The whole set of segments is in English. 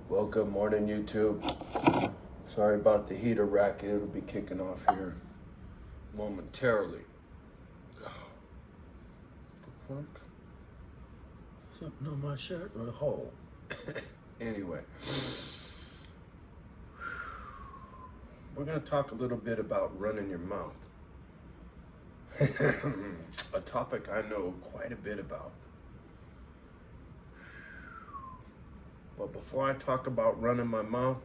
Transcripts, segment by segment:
Well, good morning, YouTube. Sorry about the heater racket. It'll be kicking off here momentarily. The fuck? Something on my shirt or a hole? Anyway, we're going to talk a little bit about running your mouth. A topic I know quite a bit about. But before I talk about running my mouth,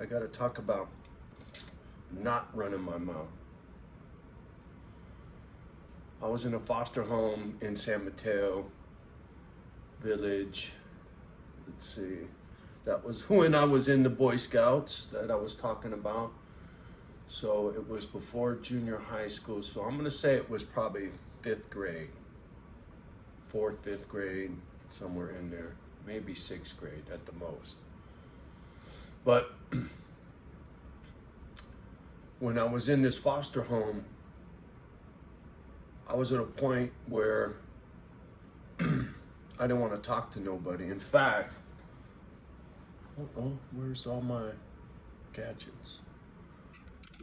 I gotta talk about not running my mouth. I was in a foster home in San Mateo Village. Let's see. That was when I was in the Boy Scouts that I was talking about. So it was before junior high school. So I'm gonna say it was probably 5th grade. 4th, 5th grade, somewhere in there. Maybe 6th grade at the most. But when I was in this foster home, I was at a point where I didn't want to talk to nobody. In fact, where's all my gadgets?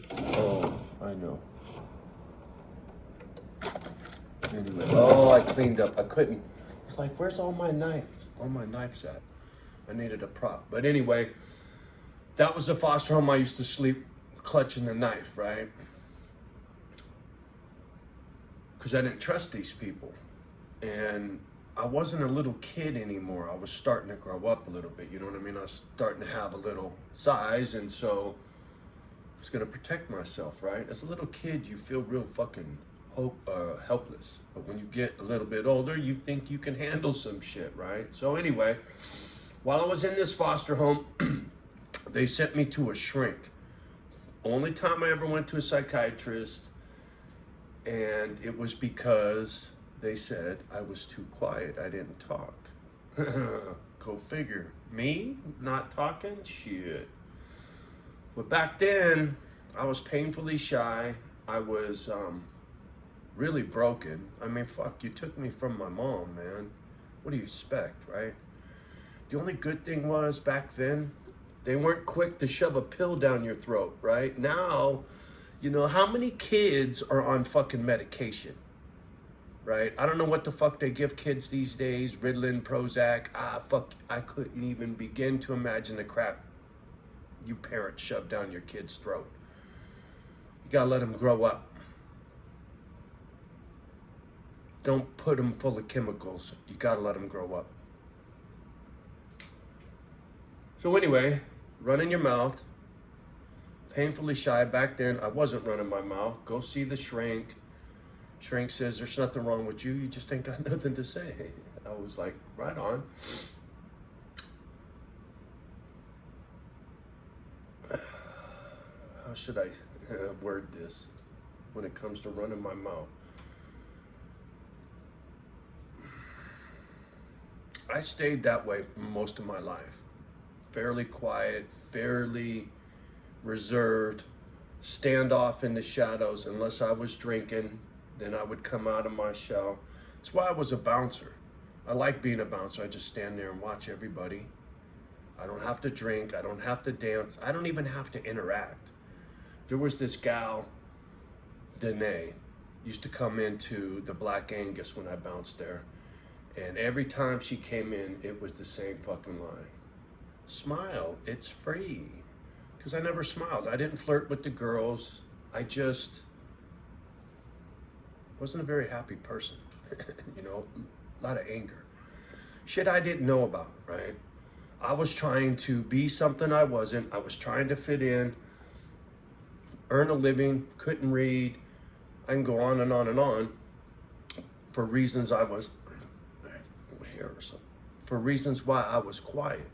Oh, I know. Anyway, I cleaned up. I couldn't. It's like, where's all my knives? All my knives at? I needed a prop. But anyway, that was the foster home I used to sleep clutching the knife, right? Because I didn't trust these people. And I wasn't a little kid anymore. I was starting to grow up a little bit, you know what I mean? I was starting to have a little size, and so I was gonna protect myself, right? As a little kid, you feel real fucking helpless. But when you get a little bit older, you think you can handle some shit, right? So anyway, while I was in this foster home, they sent me to a shrink. Only time I ever went to a psychiatrist, and it was because they said I was too quiet. I didn't talk. Go figure. Me not talking? Shit. But back then, I was painfully shy. I was really broken. I mean, fuck, you took me from my mom, man. What do you expect, right? The only good thing was back then, they weren't quick to shove a pill down your throat, right? Now, you know, how many kids are on fucking medication, right? I don't know what the fuck they give kids these days. Ritalin, Prozac. Fuck, I couldn't even begin to imagine the crap you parents shove down your kid's throat. You gotta let them grow up. Don't put them full of chemicals. You gotta let them grow up. So anyway, running your mouth. Painfully shy. Back then, I wasn't running my mouth. Go see the shrink. Shrink says, there's nothing wrong with you. You just ain't got nothing to say. I was like, right on. How should I word this when it comes to running my mouth? I stayed that way for most of my life. Fairly quiet, fairly reserved, stand off in the shadows. Unless I was drinking, then I would come out of my shell. That's why I was a bouncer. I like being a bouncer. I just stand there and watch everybody. I don't have to drink. I don't have to dance. I don't even have to interact. There was this gal, Danae, used to come into the Black Angus when I bounced there. And every time she came in, it was the same fucking line. Smile, it's free. Because I never smiled. I didn't flirt with the girls. I just wasn't a very happy person. You know, a lot of anger. Shit I didn't know about, right? I was trying to be something I wasn't. I was trying to fit in, earn a living, couldn't read. I can go on and on and on for reasons I was, hair or something, for reasons why I was quiet.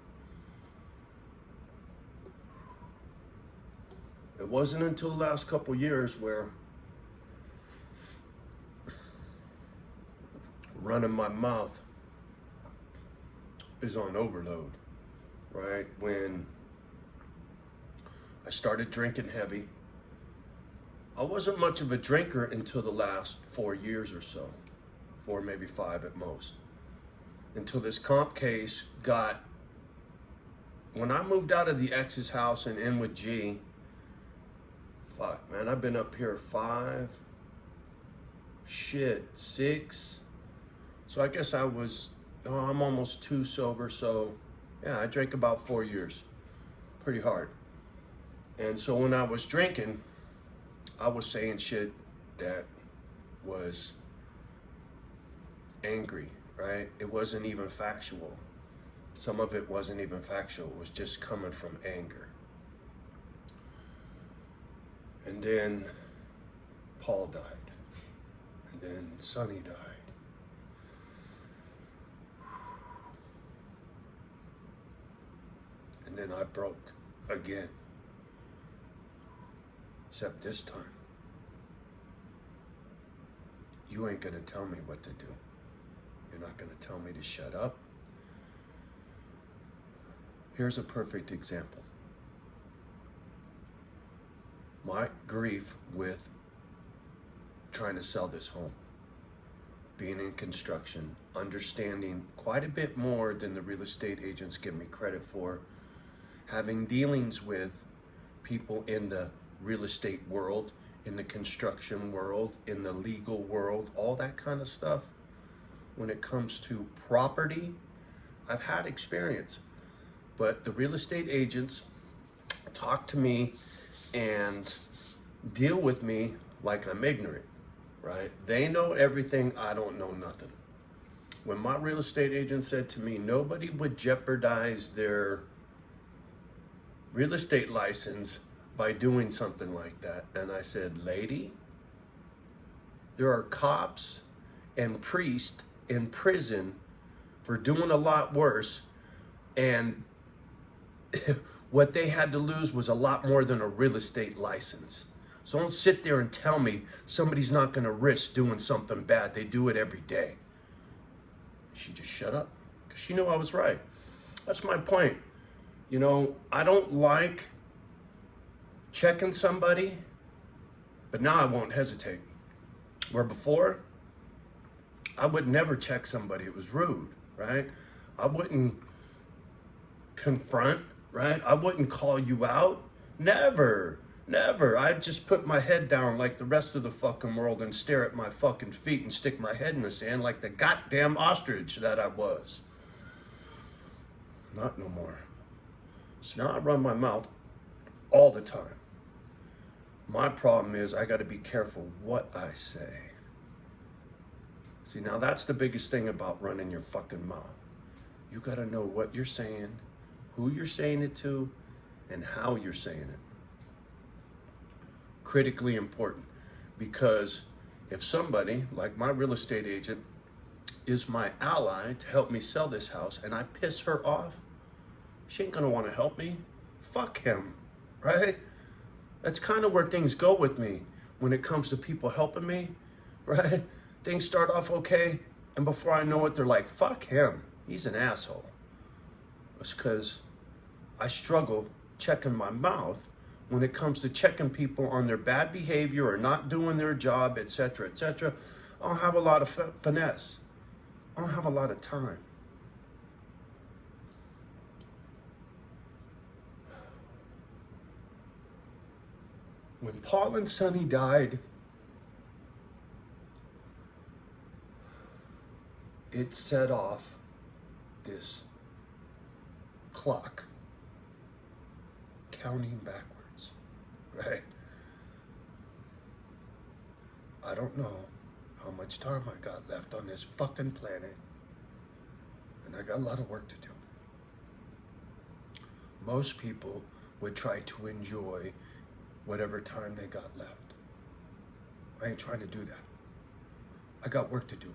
It wasn't until the last couple years where running my mouth is on overload, right? When I started drinking heavy, I wasn't much of a drinker until the last 4 years or so, 4, maybe 5 at most, until this comp case got when I moved out of the ex's house and in with G, fuck, man, I've been up here 6. So I guess I'm almost 2 sober. So yeah, I drank about 4 years, pretty hard. And so when I was drinking, I was saying shit that was angry, right? It wasn't even factual. Some of it wasn't even factual. It was just coming from anger. And then Paul died. And then Sonny died. And then I broke again. Except this time, you ain't gonna tell me what to do. You're not gonna tell me to shut up. Here's a perfect example. My grief with trying to sell this home, being in construction, understanding quite a bit more than the real estate agents give me credit for, having dealings with people in the real estate world, in the construction world, in the legal world, all that kind of stuff. When it comes to property, I've had experience, but the real estate agents talk to me and deal with me like I'm ignorant, right? They know everything, I don't know nothing. When my real estate agent said to me, nobody would jeopardize their real estate license by doing something like that. And I said, lady, there are cops and priests in prison for doing a lot worse. And what they had to lose was a lot more than a real estate license. So don't sit there and tell me somebody's not gonna risk doing something bad. They do it every day. She just shut up because she knew I was right. That's my point. You know, I don't like checking somebody, but now I won't hesitate. Where before, I would never check somebody. It was rude, right? I wouldn't confront, right? I wouldn't call you out. Never. I'd just put my head down like the rest of the fucking world and stare at my fucking feet and stick my head in the sand like the goddamn ostrich that I was. Not no more. So now I run my mouth all the time. My problem is I got to be careful what I say. See, now that's the biggest thing about running your fucking mouth. You got to know what you're saying, who you're saying it to, and how you're saying it. Critically important, because if somebody like my real estate agent is my ally to help me sell this house and I piss her off, she ain't gonna want to help me. Fuck him, right? That's kind of where things go with me when it comes to people helping me, right? Things start off okay, and before I know it, they're like, fuck him, he's an asshole. It's because I struggle checking my mouth when it comes to checking people on their bad behavior or not doing their job, etc., etc. I don't have a lot of finesse. I don't have a lot of time. When Paul and Sonny died, it set off this clock counting backwards, right? I don't know how much time I got left on this fucking planet, and I got a lot of work to do. Most people would try to enjoy whatever time they got left. I ain't trying to do that. I got work to do.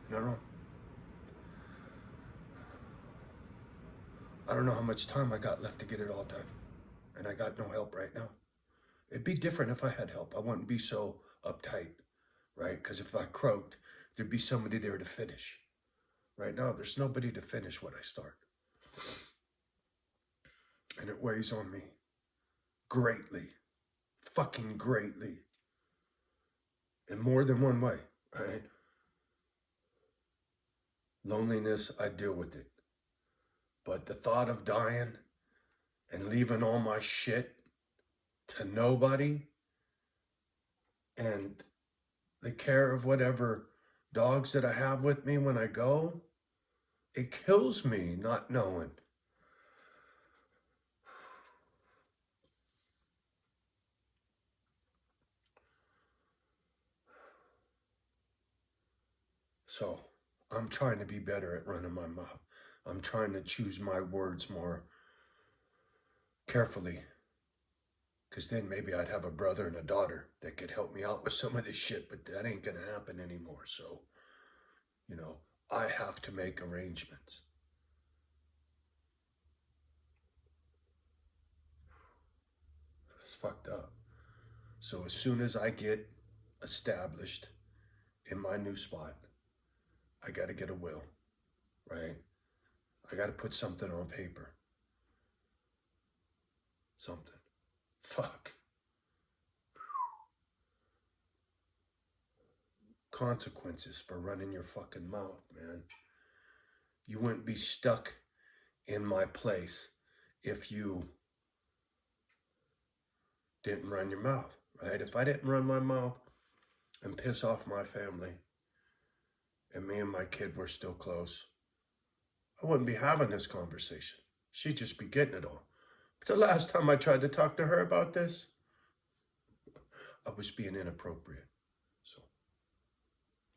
And I don't know how much time I got left to get it all done. And I got no help right now. It'd be different if I had help. I wouldn't be so uptight, right? Because if I croaked, there'd be somebody there to finish. Right now, there's nobody to finish what I start. And it weighs on me greatly, fucking greatly, in more than one way, right? Loneliness, I deal with it. But the thought of dying and leaving all my shit to nobody and the care of whatever dogs that I have with me when I go, it kills me not knowing. So I'm trying to be better at running my mouth. I'm trying to choose my words more carefully. Because then maybe I'd have a brother and a daughter that could help me out with some of this shit, but that ain't going to happen anymore. So, you know, I have to make arrangements. It's fucked up. So as soon as I get established in my new spot, I got to get a will, right? I got to put something on paper. Something. Fuck. Consequences for running your fucking mouth, man. You wouldn't be stuck in my place if you didn't run your mouth, right? If I didn't run my mouth and piss off my family and me and my kid were still close, I wouldn't be having this conversation. She'd just be getting it all. But the last time I tried to talk to her about this, I was being inappropriate. So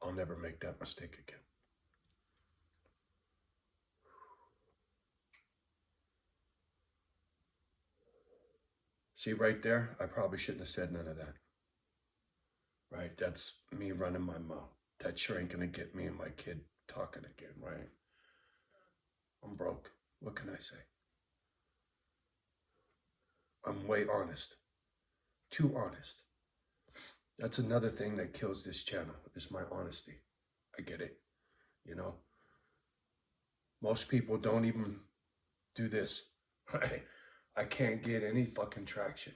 I'll never make that mistake again. See right there, I probably shouldn't have said none of that. Right? That's me running my mouth. That sure ain't gonna get me and my kid talking again, right? I'm broke. What can I say? I'm way honest. Too honest. That's another thing that kills this channel, is my honesty. I get it. You know? Most people don't even do this, right? I can't get any fucking traction.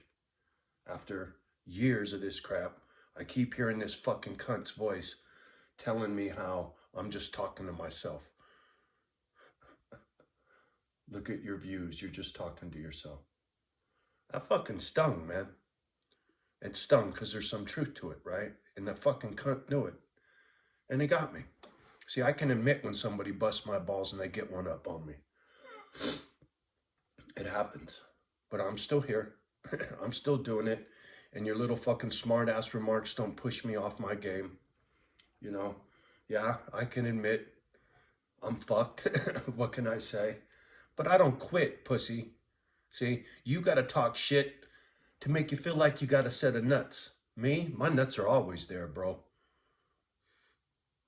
After years of this crap, I keep hearing this fucking cunt's voice telling me how I'm just talking to myself. Look at your views, you're just talking to yourself. That fucking stung, man. It stung because there's some truth to it, right? And the fucking cunt knew it. And he got me. See, I can admit when somebody busts my balls and they get one up on me. It happens. But I'm still here. I'm still doing it. And your little fucking smart ass remarks don't push me off my game. You know? Yeah, I can admit I'm fucked. What can I say? But I don't quit, pussy. See, you gotta talk shit to make you feel like you got a set of nuts. Me, my nuts are always there, bro.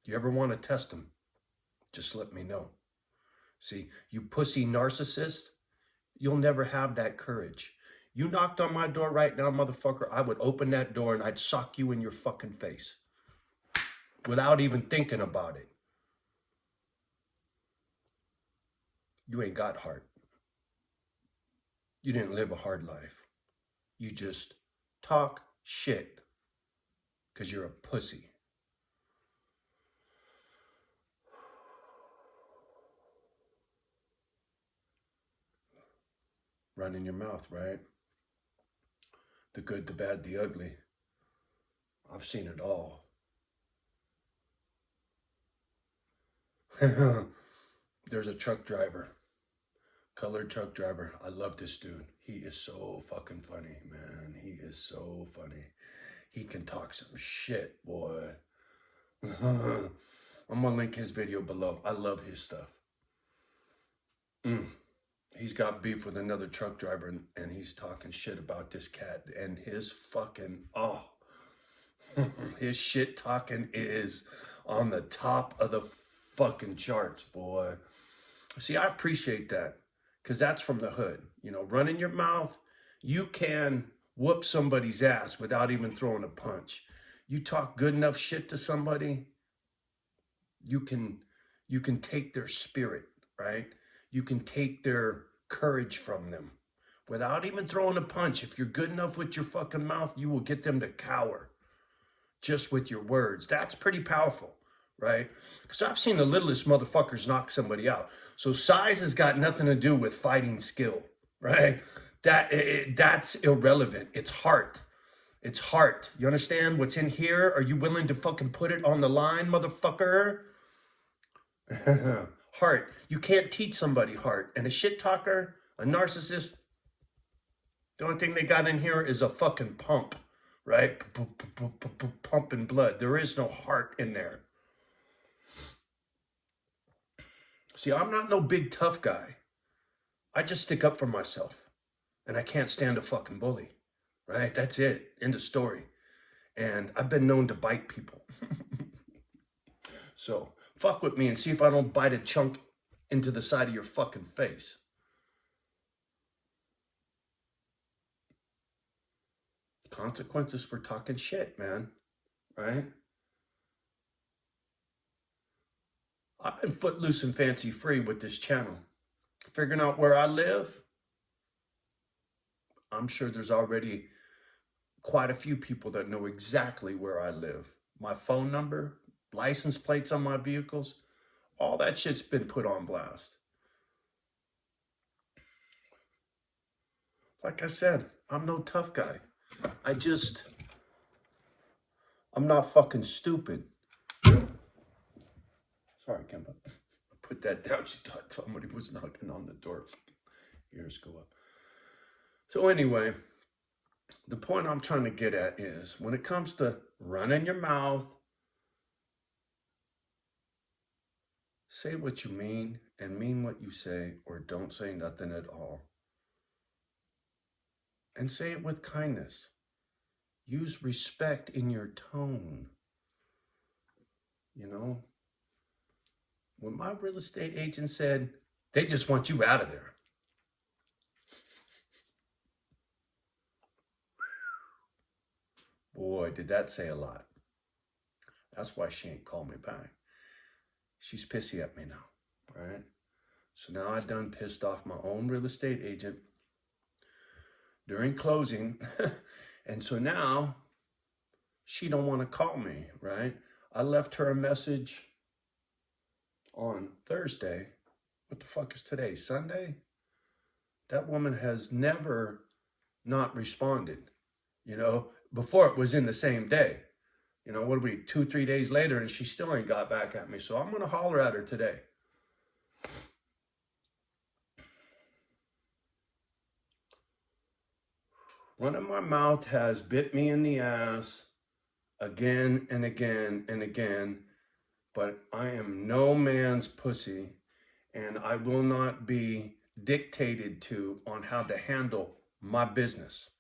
You ever want to test them? Just let me know. See, you pussy narcissist, you'll never have that courage. You knocked on my door right now, motherfucker, I would open that door and I'd sock you in your fucking face. Without even thinking about it. You ain't got heart. You didn't live a hard life. You just talk shit because you're a pussy. Running your mouth, right? The good, the bad, the ugly. I've seen it all. There's a truck driver, colored truck driver. I love this dude. He is so fucking funny, man. He is so funny. He can talk some shit, boy. I'm gonna link his video below. I love his stuff. He's got beef with another truck driver and he's talking shit about this cat and his fucking, his shit talking is on the top of the fucking charts, boy. See, I appreciate that because that's from the hood. You know, running your mouth, you can whoop somebody's ass without even throwing a punch. You talk good enough shit to somebody, you can take their spirit, right? You can take their courage from them without even throwing a punch. If you're good enough with your fucking mouth, you will get them to cower just with your words. That's pretty powerful, right? Because I've seen the littlest motherfuckers knock somebody out. So size has got nothing to do with fighting skill, right? That's irrelevant. It's heart. It's heart. You understand what's in here? Are you willing to fucking put it on the line, motherfucker? Heart. You can't teach somebody heart. And a shit talker, a narcissist, the only thing they got in here is a fucking pump, right? Pumping blood. There is no heart in there. See, I'm not no big tough guy. I just stick up for myself. And I can't stand a fucking bully, right? That's it. End of story. And I've been known to bite people. So fuck with me and see if I don't bite a chunk into the side of your fucking face. Consequences for talking shit, man. Right? I've been footloose and fancy free with this channel. Figuring out where I live, I'm sure there's already quite a few people that know exactly where I live. My phone number, license plates on my vehicles, all that shit's been put on blast. Like I said, I'm no tough guy. I'm not fucking stupid. Sorry, Kimba. Put that down. She thought somebody was knocking on the door. Ears go up. So anyway, the point I'm trying to get at is when it comes to running your mouth, say what you mean and mean what you say, or don't say nothing at all. And say it with kindness. Use respect in your tone. You know, when my real estate agent said, they just want you out of there. Boy, did that say a lot. That's why she ain't called me back. She's pissy at me now, right? So now I done pissed off my own real estate agent during closing. And so now she don't want to call me, right? I left her a message on Thursday. What the fuck is today? Sunday? That woman has never not responded. You know, before it was in the same day. You know, what are we, 2-3 days later, and she still ain't got back at me. So I'm going to holler at her today. Running my mouth has bit me in the ass again and again and again, but I am no man's pussy, and I will not be dictated to on how to handle my business.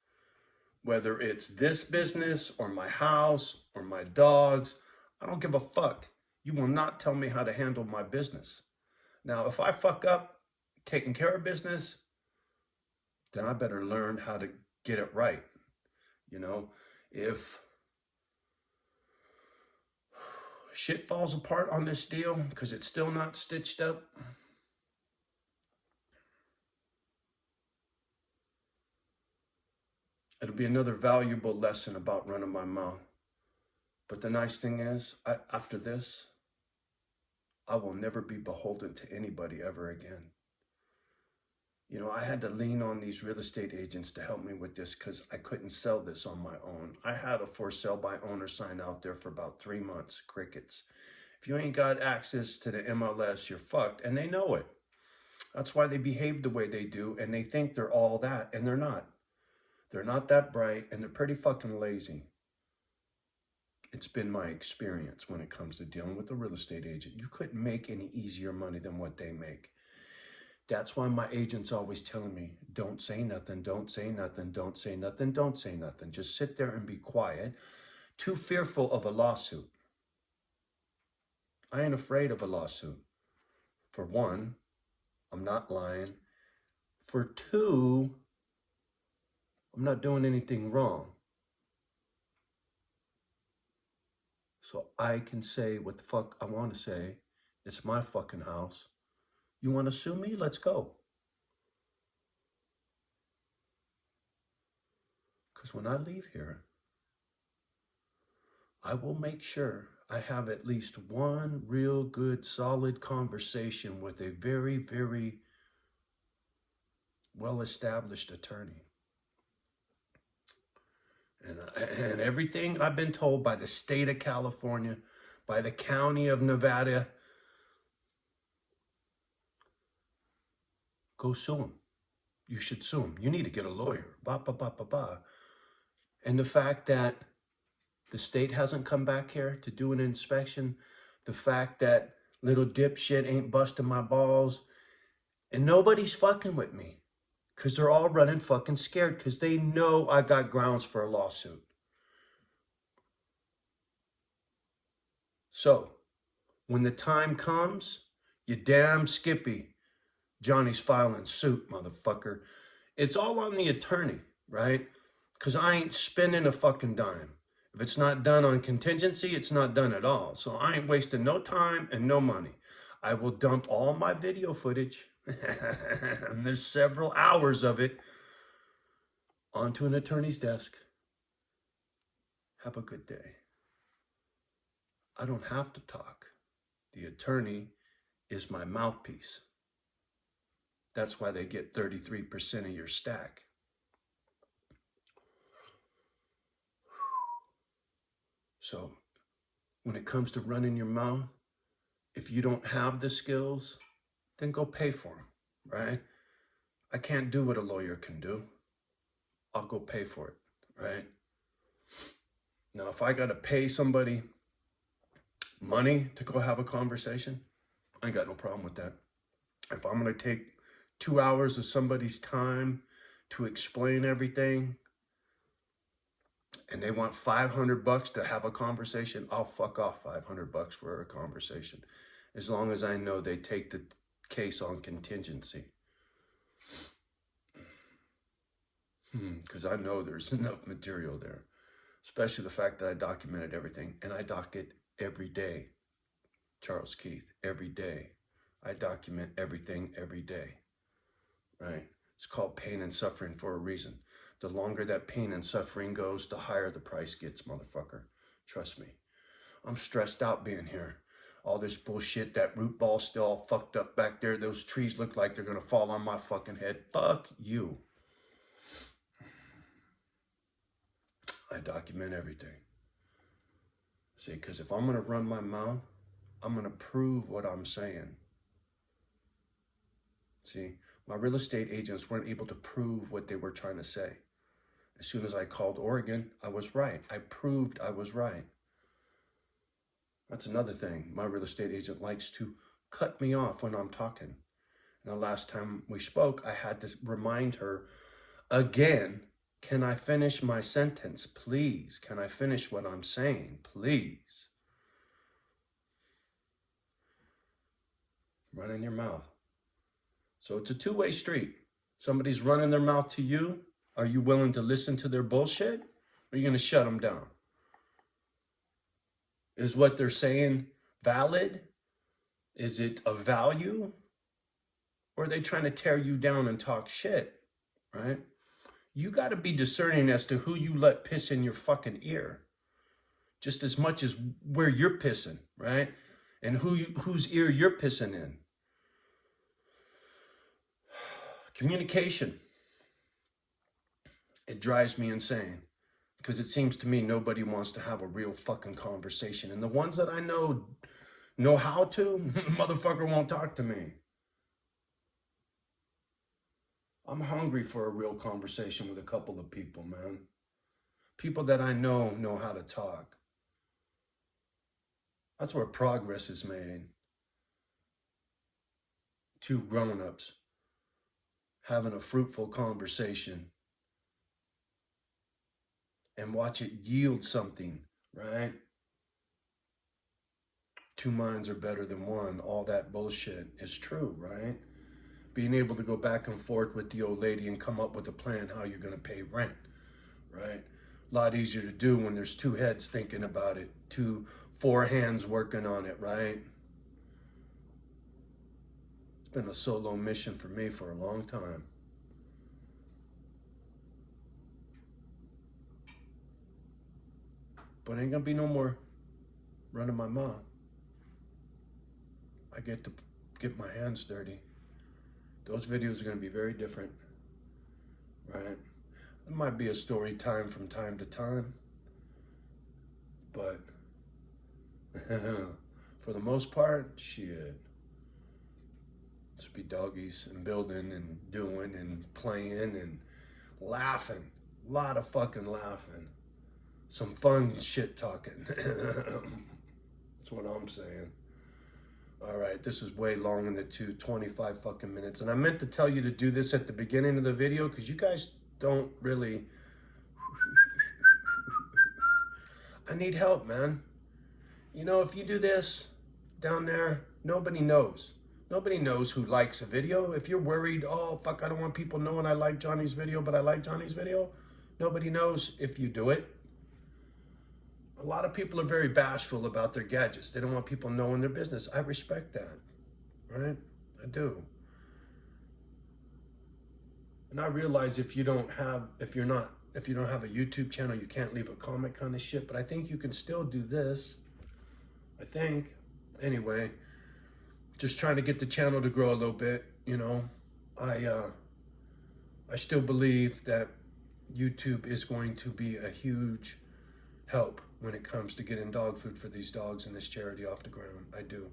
Whether it's this business or my house or my dogs, I don't give a fuck. You will not tell me how to handle my business. Now, if I fuck up taking care of business, then I better learn how to get it right. You know, if shit falls apart on this deal because it's still not stitched up, it'll be another valuable lesson about running my mouth. But the nice thing is, after this, I will never be beholden to anybody ever again. You know, I had to lean on these real estate agents to help me with this because I couldn't sell this on my own. I had a for sale by owner sign out there for about 3 months, crickets. If you ain't got access to the MLS, you're fucked, and they know it. That's why they behave the way they do, and they think they're all that, and they're not. They're not that bright, and they're pretty fucking lazy. It's been my experience when it comes to dealing with a real estate agent. You couldn't make any easier money than what they make. That's why my agent's always telling me, don't say nothing, don't say nothing, don't say nothing, don't say nothing. Just sit there and be quiet. Too fearful of a lawsuit. I ain't afraid of a lawsuit. For one, I'm not lying. For two, I'm not doing anything wrong. So I can say what the fuck I want to say. It's my fucking house. You want to sue me? Let's go. Because when I leave here, I will make sure I have at least one real good, solid conversation with a very, very well-established attorney. And everything I've been told by the state of California, by the county of Nevada, go sue him. You should sue him. You need to get a lawyer. Ba, ba, ba, ba, ba. And the fact that the state hasn't come back here to do an inspection, the fact that little dipshit ain't busting my balls, and nobody's fucking with me because they're all running fucking scared because they know I got grounds for a lawsuit. So, when the time comes, you damn Skippy, Johnny's filing suit, motherfucker. It's all on the attorney, right? Because I ain't spending a fucking dime. If it's not done on contingency, it's not done at all. So I ain't wasting no time and no money. I will dump all my video footage, and there's several hours of it, onto an attorney's desk. Have a good day. I don't have to talk. The attorney is my mouthpiece. That's why they get 33% of your stack. So when it comes to running your mouth, if you don't have the skills, then go pay for them, right? I can't do what a lawyer can do. I'll go pay for it, right? Now, if I got to pay somebody money to go have a conversation, I ain't got no problem with that. If I'm going to take 2 hours of somebody's time to explain everything, and they want $500 to have a conversation, I'll fuck off $500 for a conversation, as long as I know they take the case on contingency. Because I know there's enough material there, especially the fact that I documented everything, and I doc it every day. Charles Keith, every day. I document everything every day, right? It's called pain and suffering for a reason. The longer that pain and suffering goes, the higher the price gets, motherfucker. Trust me. I'm stressed out being here. All this bullshit, that root ball's still all fucked up back there. Those trees look like they're gonna fall on my fucking head. Fuck you. I document everything. See, because if I'm gonna run my mouth, I'm gonna prove what I'm saying. See, my real estate agents weren't able to prove what they were trying to say. As soon as I called Oregon, I was right. I proved I was right. That's another thing. My real estate agent likes to cut me off when I'm talking. And the last time we spoke, I had to remind her again, can I finish my sentence, please? Can I finish what I'm saying, please? Running your mouth. So it's a two-way street. Somebody's running their mouth to you. Are you willing to listen to their bullshit? Or are you going to shut them down? Is what they're saying valid? Is it of value? Or are they trying to tear you down and talk shit, right? You got to be discerning as to who you let piss in your fucking ear. Just as much as where you're pissing, right? And whose ear you're pissing in. Communication. It drives me insane. Because it seems to me nobody wants to have a real fucking conversation. And the ones that I know how to, motherfucker won't talk to me. I'm hungry for a real conversation with a couple of people, man. People that I know how to talk. That's where progress is made. Two grown-ups having a fruitful conversation and watch it yield something, right? Two minds are better than one. All that bullshit is true, right? Being able to go back and forth with the old lady and come up with a plan how you're going to pay rent, right? A lot easier to do when there's two heads thinking about it, four hands working on it, right? It's been a solo mission for me for a long time. But ain't gonna be no more running my mouth. I get to get my hands dirty. Those videos are going to be very different, right? It might be a story time from time to time, but for the most part, shit. Just be doggies and building and doing and playing and laughing. A lot of fucking laughing. Some fun shit talking. That's what I'm saying. All right, this is way long in the tooth, 25 fucking minutes. And I meant to tell you to do this at the beginning of the video because you guys don't really... I need help, man. You know, if you do this down there, nobody knows. Nobody knows who likes a video. If you're worried, oh, fuck, I don't want people knowing I like Johnny's video, but I like Johnny's video, nobody knows if you do it. A lot of people are very bashful about their gadgets. They don't want people knowing their business. I respect that, right? I do. And I realize if you don't have a YouTube channel, you can't leave a comment kind of shit, but I think you can still do this. I think. Anyway, just trying to get the channel to grow a little bit, you know. I still believe that YouTube is going to be a huge help when it comes to getting dog food for these dogs and this charity off the ground. I do.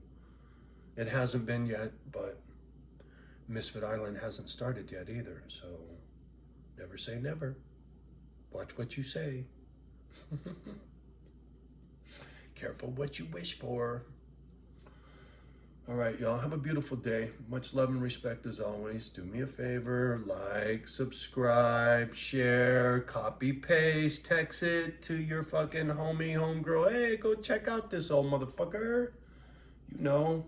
It hasn't been yet, but Misfit Island hasn't started yet either, so never say never. Watch what you say. Careful what you wish for. All right, y'all, have a beautiful day. Much love and respect as always. Do me a favor, like, subscribe, share, copy, paste, text it to your fucking homie, homegirl. Hey, go check out this old motherfucker. You know.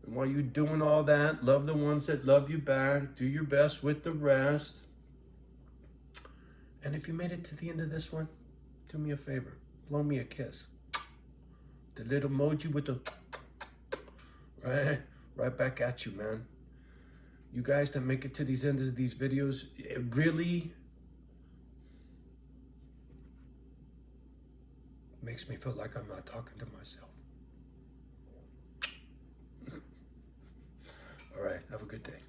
And while you're doing all that, love the ones that love you back. Do your best with the rest. And if you made it to the end of this one, do me a favor. Blow me a kiss. The little emoji with the... Right back at you, man. You guys that make it to these ends of these videos, it really makes me feel like I'm not talking to myself. All right, have a good day.